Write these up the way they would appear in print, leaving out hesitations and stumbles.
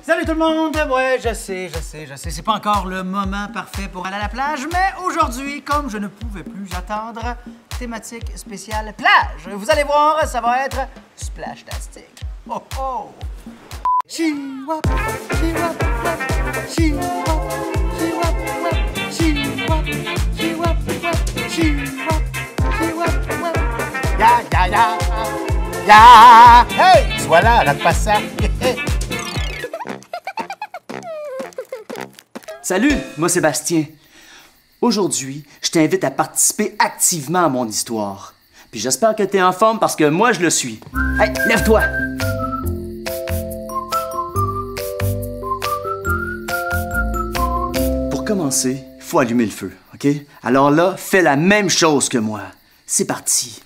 Salut tout le monde! Ouais, je sais, c'est pas encore le moment parfait pour aller à la plage, mais aujourd'hui, comme je ne pouvais plus attendre, thématique spéciale plage. Vous allez voir, ça va être splashtastique. Oh oh! Chihuahua, chihuahua, chihuahua, chihuahua, chihuahua, chihuahua, chihuahua, chihuahua. Ya, ya, ya, ya! Hey! Sois là, rate pas ça! Salut, moi Sébastien. Aujourd'hui, je t'invite à participer activement à mon histoire. Puis j'espère que t'es en forme parce que moi je le suis. Hey, lève-toi! Pour commencer, il faut allumer le feu, OK? Alors là, fais la même chose que moi. C'est parti.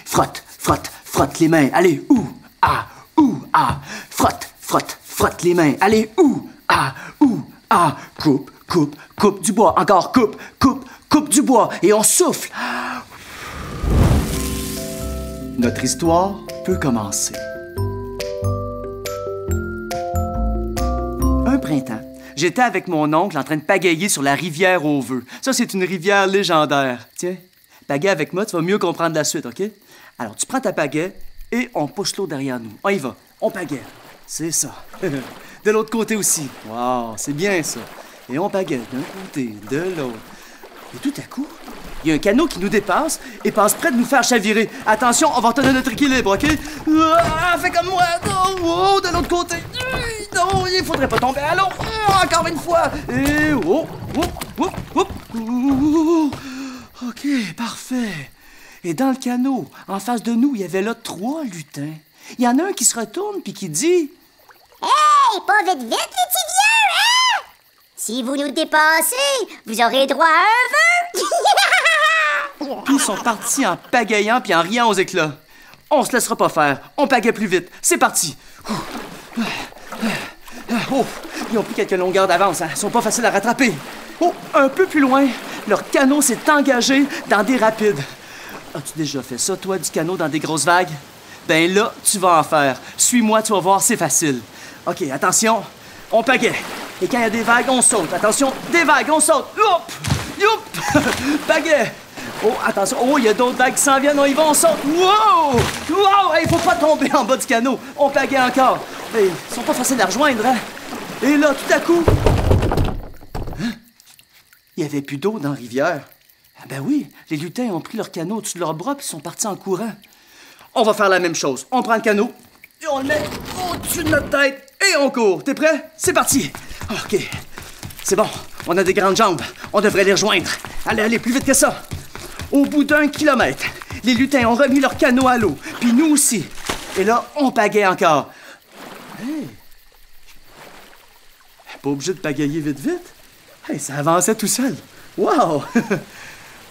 Frotte, frotte, frotte les mains. Allez, frotte les mains. Allez, coupe, coupe, coupe du bois. Encore, coupe, coupe, coupe du bois. Et on souffle. Notre histoire peut commencer. Un printemps, j'étais avec mon oncle en train de pagayer sur la rivière aux Vœux. Ça, c'est une rivière légendaire. Tiens, pagaie avec moi, tu vas mieux comprendre la suite, OK? Alors, tu prends ta pagaie et on pousse l'eau derrière nous. On y va, on pagaie. C'est ça. De l'autre côté aussi. Wow, c'est bien ça. Et on pagaie d'un côté, de l'autre. Et tout à coup, il y a un canot qui nous dépasse et passe près de nous faire chavirer. Attention, on va retenir notre équilibre, OK? Fais comme moi. Oh, de l'autre côté. Non, il faudrait pas tomber à l'eau. Encore une fois. Et OK, parfait. Et dans le canot, en face de nous, il y avait là 3 lutins. Il y en a un qui se retourne puis qui dit... Hey, pas vite, vite, les petits vieux, hein? Si vous nous dépassez, vous aurez droit à un vœu! Puis ils sont partis en pagayant puis en riant aux éclats. On se laissera pas faire. On pagaie plus vite. C'est parti. Oh, ils ont pris quelques longueurs d'avance. Hein. Ils sont pas faciles à rattraper. Oh, un peu plus loin, leur canot s'est engagé dans des rapides. As-tu déjà fait ça, toi, du canot dans des grosses vagues? Ben là, tu vas en faire. Suis-moi, tu vas voir, c'est facile. OK, attention, on pagaie. Et quand il y a des vagues, on saute. Attention, des vagues, on saute. Youp! Youp! Pagaie! Oh, attention. Oh, il y a d'autres vagues qui s'en viennent. On y va, on saute. Wow! Wow! Il faut pas tomber en bas du canot. On pagaie encore. Hey, ils sont pas faciles à rejoindre, hein? Et là, tout à coup... Hein? Il y avait plus d'eau dans la rivière. Ah ben oui, les lutins ont pris leur canot au-dessus de leurs bras puis sont partis en courant. On va faire la même chose. On prend le canot et on le met au-dessus de notre tête et on court. T'es prêt? C'est parti! OK. C'est bon. On a des grandes jambes. On devrait les rejoindre. Allez, allez, plus vite que ça. Au bout d'1 kilomètre, les lutins ont remis leur canot à l'eau. Puis nous aussi. Et là, on pagaie encore. Hey! Pas obligé de pagayer vite, vite. Hey, ça avançait tout seul. Wow!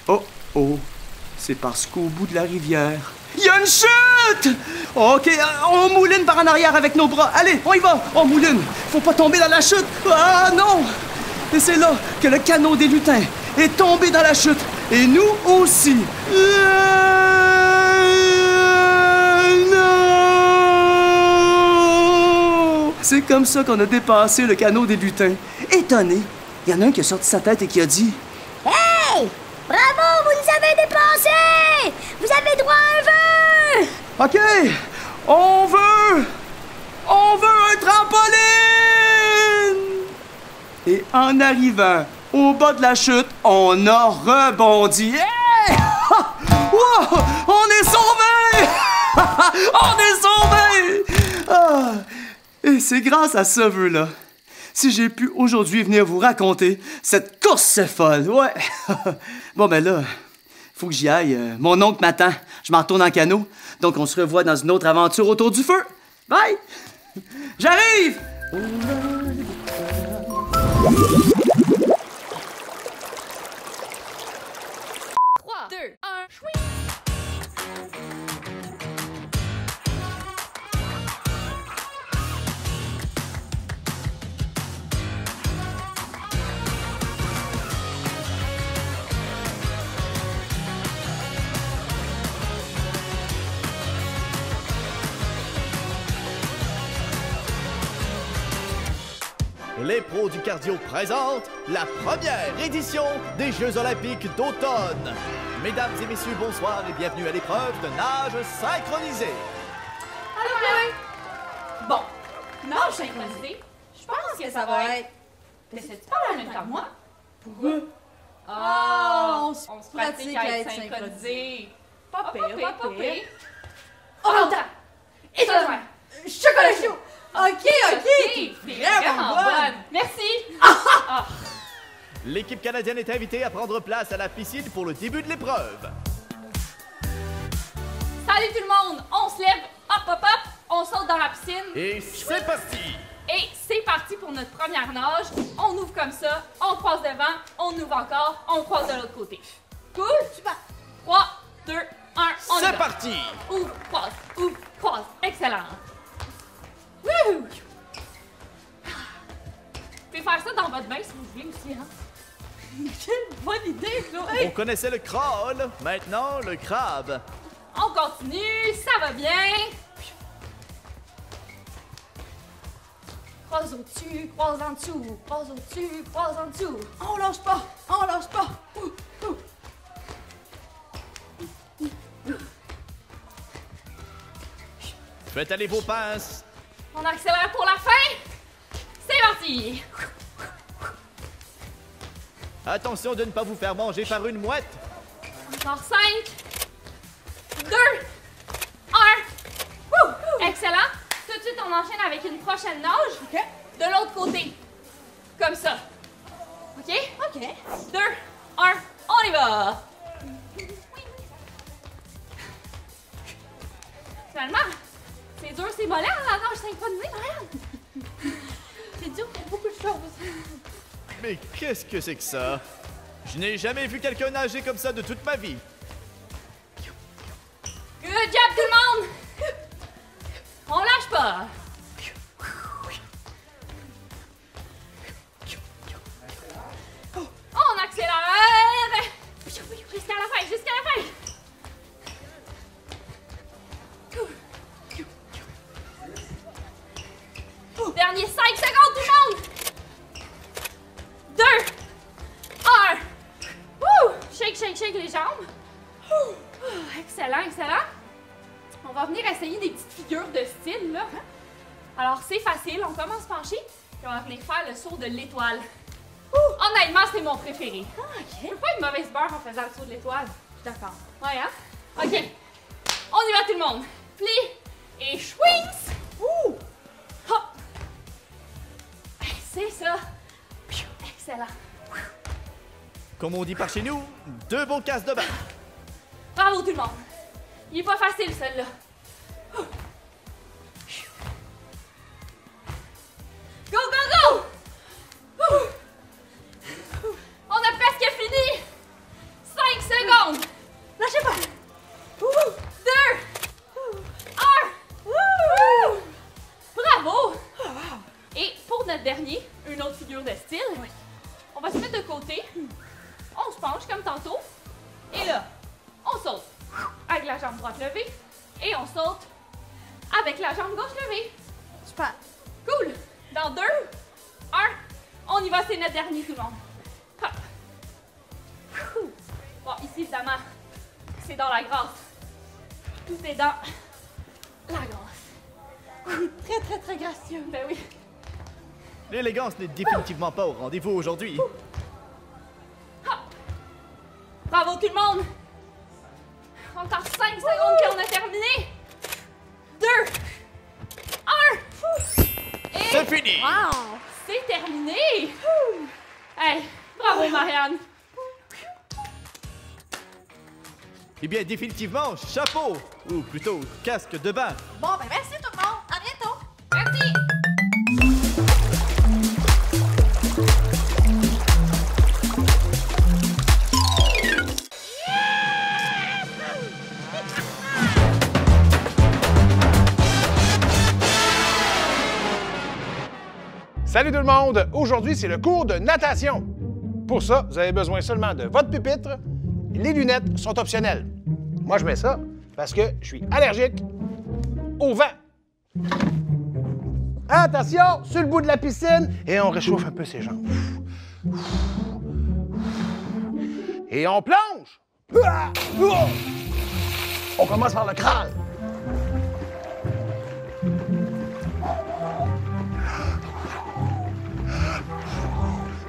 Oh, oh. C'est parce qu'au bout de la rivière, il y a une chute! OK, on mouline par en arrière avec nos bras. Allez, on y va, on mouline. Faut pas tomber dans la chute. Ah non! Et c'est là que le canot des lutins est tombé dans la chute. Et nous aussi. Non! C'est comme ça qu'on a dépassé le canot des lutins. Étonné, il y en a un qui a sorti sa tête et qui a dit... Hey! Bravo, vous nous avez dépassés! Vous avez droit à un vœu! OK! On veut un trampoline! Et en arrivant au bas de la chute, on a rebondi. Hey! Wow! On est sauvés! On est sauvés! Ah! Et c'est grâce à ce vœu-là si j'ai pu aujourd'hui venir vous raconter cette course folle. Ouais! Bon, ben là, faut que j'y aille. Mon oncle m'attend. Je m'en retourne en canot. Donc, on se revoit dans une autre aventure autour du feu. Bye! J'arrive! 3, 2, 1, chouing! les pros du cardio présentent la première édition des Jeux olympiques d'automne. Mesdames et messieurs, bonsoir et bienvenue à l'épreuve de nage synchronisée. Allô? Bon, nage synchronisée, je pense que ça va être... T'essaies-tu parler en même temps que moi? Pourquoi? On se pratique à être synchronisé. Pas pire, pas pire. Orang-outan! Et toi, frère? Chocolat chaud! OK! Vraiment bonne! Merci! L'équipe canadienne est invitée à prendre place à la piscine pour le début de l'épreuve. Salut tout le monde! On se lève, hop, on saute dans la piscine. Et c'est parti! Et c'est parti pour notre première nage. On ouvre comme ça, on croise devant, on ouvre encore, on croise de l'autre côté. Cool? Super! 3, 2, 1, on y va. C'est parti! Ouvre, croise. Excellent. Wouhou! Vous pouvez faire ça dans votre bain si vous voulez aussi, hein? Quelle bonne idée, Chloé! On connaissait le crawl, maintenant le crabe. On continue, ça va bien. Croise au-dessus, croise en dessous, croise au-dessus, croise en dessous. On lâche pas! Faites aller vos pinces. On accélère pour la fin. C'est parti! Attention de ne pas vous faire manger par une mouette. Encore 5, 2, 1. Excellent. Tout de suite, on enchaîne avec une prochaine nage. De l'autre côté. Comme ça. OK? 2, 1, on y va. Finalement, c'est dur, c'est mollant, la nage synchronisée, Marianne. C'est dur pour beaucoup de choses. Mais qu'est-ce que c'est que ça? Je n'ai jamais vu quelqu'un nager comme ça de toute ma vie. Good job, tout le monde! On lâche pas! On accélère! Jusqu'à la fin! Dernier 5 secondes, tout le monde! 2, 1. Wouh! Shake les jambes. Excellent. On va venir essayer des petites figures de style, là. Alors, c'est facile. On commence penché, puis on va venir faire le saut de l'étoile. Honnêtement, c'est mon préféré. Je peux pas être mauvaise beurre en faisant le saut de l'étoile. D'accord. Ouais, hein? OK. On y va, tout le monde. Plie et schwings. Hop. C'est ça. Excellent. Comme on dit par chez nous, 2 bons casses de bain. Bravo tout le monde. Il est pas facile, celui-là. Go! On a presque fini. 5 secondes. Lâchez pas. 2, 1. Bravo. Et pour notre dernier, une autre figure de style. On va se mettre de côté. On se penche comme tantôt. Et là, on saute avec la jambe droite levée. Et on saute avec la jambe gauche levée. Super. Cool. Dans 2, 1, on y va, c'est notre dernier, tout le monde. Hop. Bon, ici, évidemment, c'est dans la grâce. Tout est dans la grâce. On est très gracieux. Ben oui. L'élégance n'est définitivement pas au rendez-vous aujourd'hui. Bravo tout le monde! Encore 5 secondes puis on a terminé! 2, 1! Et... C'est fini! Wow! C'est terminé! Hey, bravo Marianne! Eh bien, définitivement, chapeau! Ou plutôt, casque de bain. Bon, ben merci tout le monde! À bientôt! Merci! Salut tout le monde! Aujourd'hui, c'est le cours de natation. Pour ça, vous avez besoin seulement de votre pupitre. Les lunettes sont optionnelles. Moi, je mets ça parce que je suis allergique au vent. Attention, sur le bout de la piscine, et on réchauffe un peu ses jambes. Et on plonge. On commence par le crâne.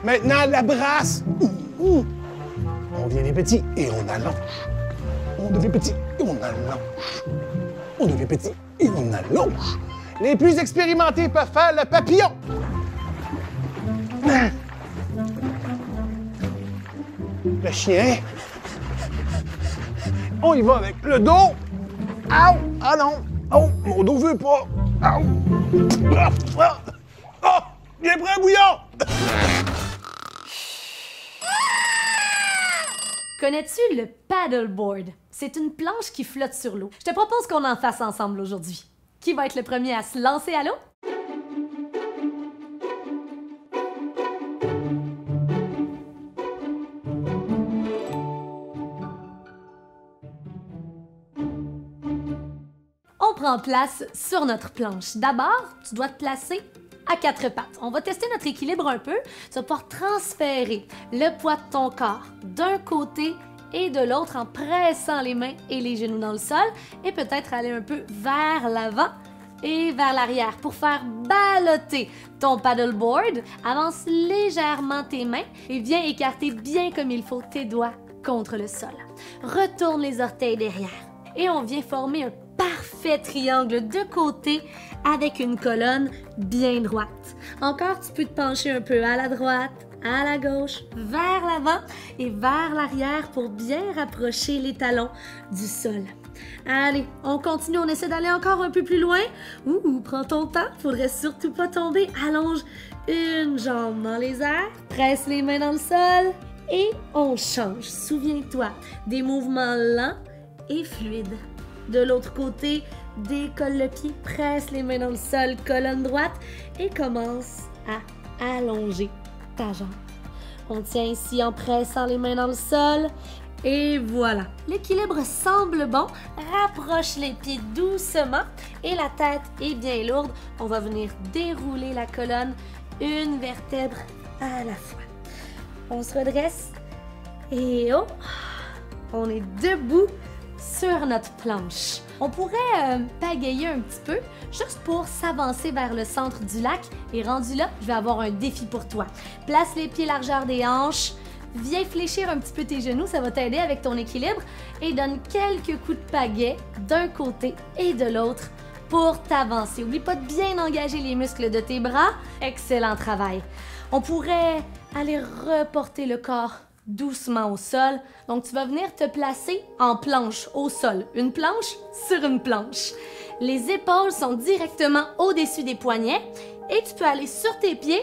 Maintenant, la brasse. On devient petit et on allonge. On devient petit et on allonge. On devient petit et on allonge. Les plus expérimentés peuvent faire le papillon. Le chien. On y va avec le dos. Aouh! Ah non! Oh, mon dos veut pas. Aouh! Oh! Bien prêt, bouillon! Connais-tu le paddleboard? C'est une planche qui flotte sur l'eau. Je te propose qu'on en fasse ensemble aujourd'hui. Qui va être le premier à se lancer à l'eau? On prend place sur notre planche. D'abord, tu dois te placer à quatre pattes. On va tester notre équilibre un peu. Tu vas pouvoir transférer le poids de ton corps d'un côté et de l'autre en pressant les mains et les genoux dans le sol et peut-être aller un peu vers l'avant et vers l'arrière pour faire balloter ton paddleboard. Avance légèrement tes mains et viens écarter bien comme il faut tes doigts contre le sol. Retourne les orteils derrière et on vient former un parfait triangle de côté avec une colonne bien droite. Encore, tu peux te pencher un peu à la droite, à la gauche, vers l'avant et vers l'arrière pour bien rapprocher les talons du sol. Allez, on continue, on essaie d'aller encore un peu plus loin. Prends ton temps, faudrait surtout pas tomber. Allonge une jambe dans les airs, presse les mains dans le sol et on change. Souviens-toi, des mouvements lents et fluides. De l'autre côté, décolle le pied, presse les mains dans le sol, colonne droite et commence à allonger ta jambe. On tient ici en pressant les mains dans le sol et voilà. L'équilibre semble bon. Rapproche les pieds doucement et la tête est bien lourde. On va venir dérouler la colonne une vertèbre à la fois. On se redresse et on est debout sur notre planche. On pourrait pagayer un petit peu, juste pour s'avancer vers le centre du lac. Et rendu là, je vais avoir un défi pour toi. Place les pieds largeur des hanches, viens fléchir un petit peu tes genoux, ça va t'aider avec ton équilibre. Et donne quelques coups de pagaie d'un côté et de l'autre pour t'avancer. Oublie pas de bien engager les muscles de tes bras. Excellent travail. On pourrait aller reporter le corps doucement au sol. Donc, tu vas venir te placer en planche au sol. Une planche sur une planche. Les épaules sont directement au-dessus des poignets et tu peux aller sur tes pieds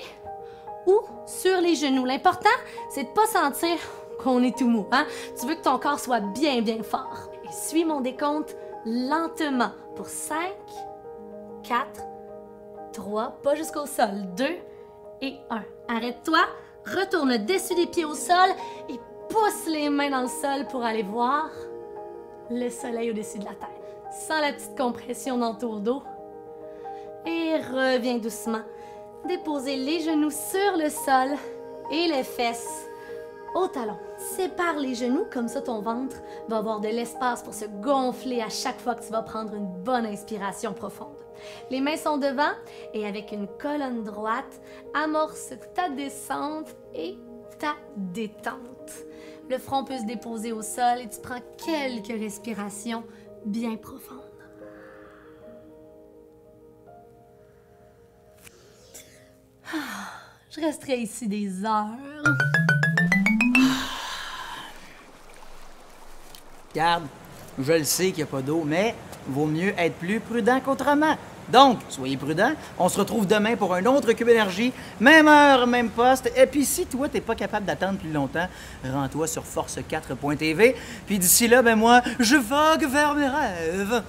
ou sur les genoux. L'important, c'est de ne pas sentir qu'on est tout mou. Hein? Tu veux que ton corps soit bien, bien fort. Et suis mon décompte lentement pour 5, 4, 3, pas jusqu'au sol, 2 et 1. Arrête-toi. Retourne dessus des pieds au sol et pousse les mains dans le sol pour aller voir le soleil au-dessus de la tête. Sens la petite compression dans ton dos. Et reviens doucement. Déposez les genoux sur le sol et les fesses au talon. Sépare les genoux, comme ça ton ventre va avoir de l'espace pour se gonfler à chaque fois que tu vas prendre une bonne inspiration profonde. Les mains sont devant et avec une colonne droite, amorce ta descente et ta détente. Le front peut se déposer au sol et tu prends quelques respirations bien profondes. Je resterai ici des heures. Regarde, je le sais qu'il n'y a pas d'eau, mais vaut mieux être plus prudent qu'autrement. Donc, soyez prudents. On se retrouve demain pour un autre Cube Énergie. Même heure, même poste. Et puis, si toi, t'es pas capable d'attendre plus longtemps, rends-toi sur force4.tv. Puis d'ici là, ben moi, je vogue vers mes rêves.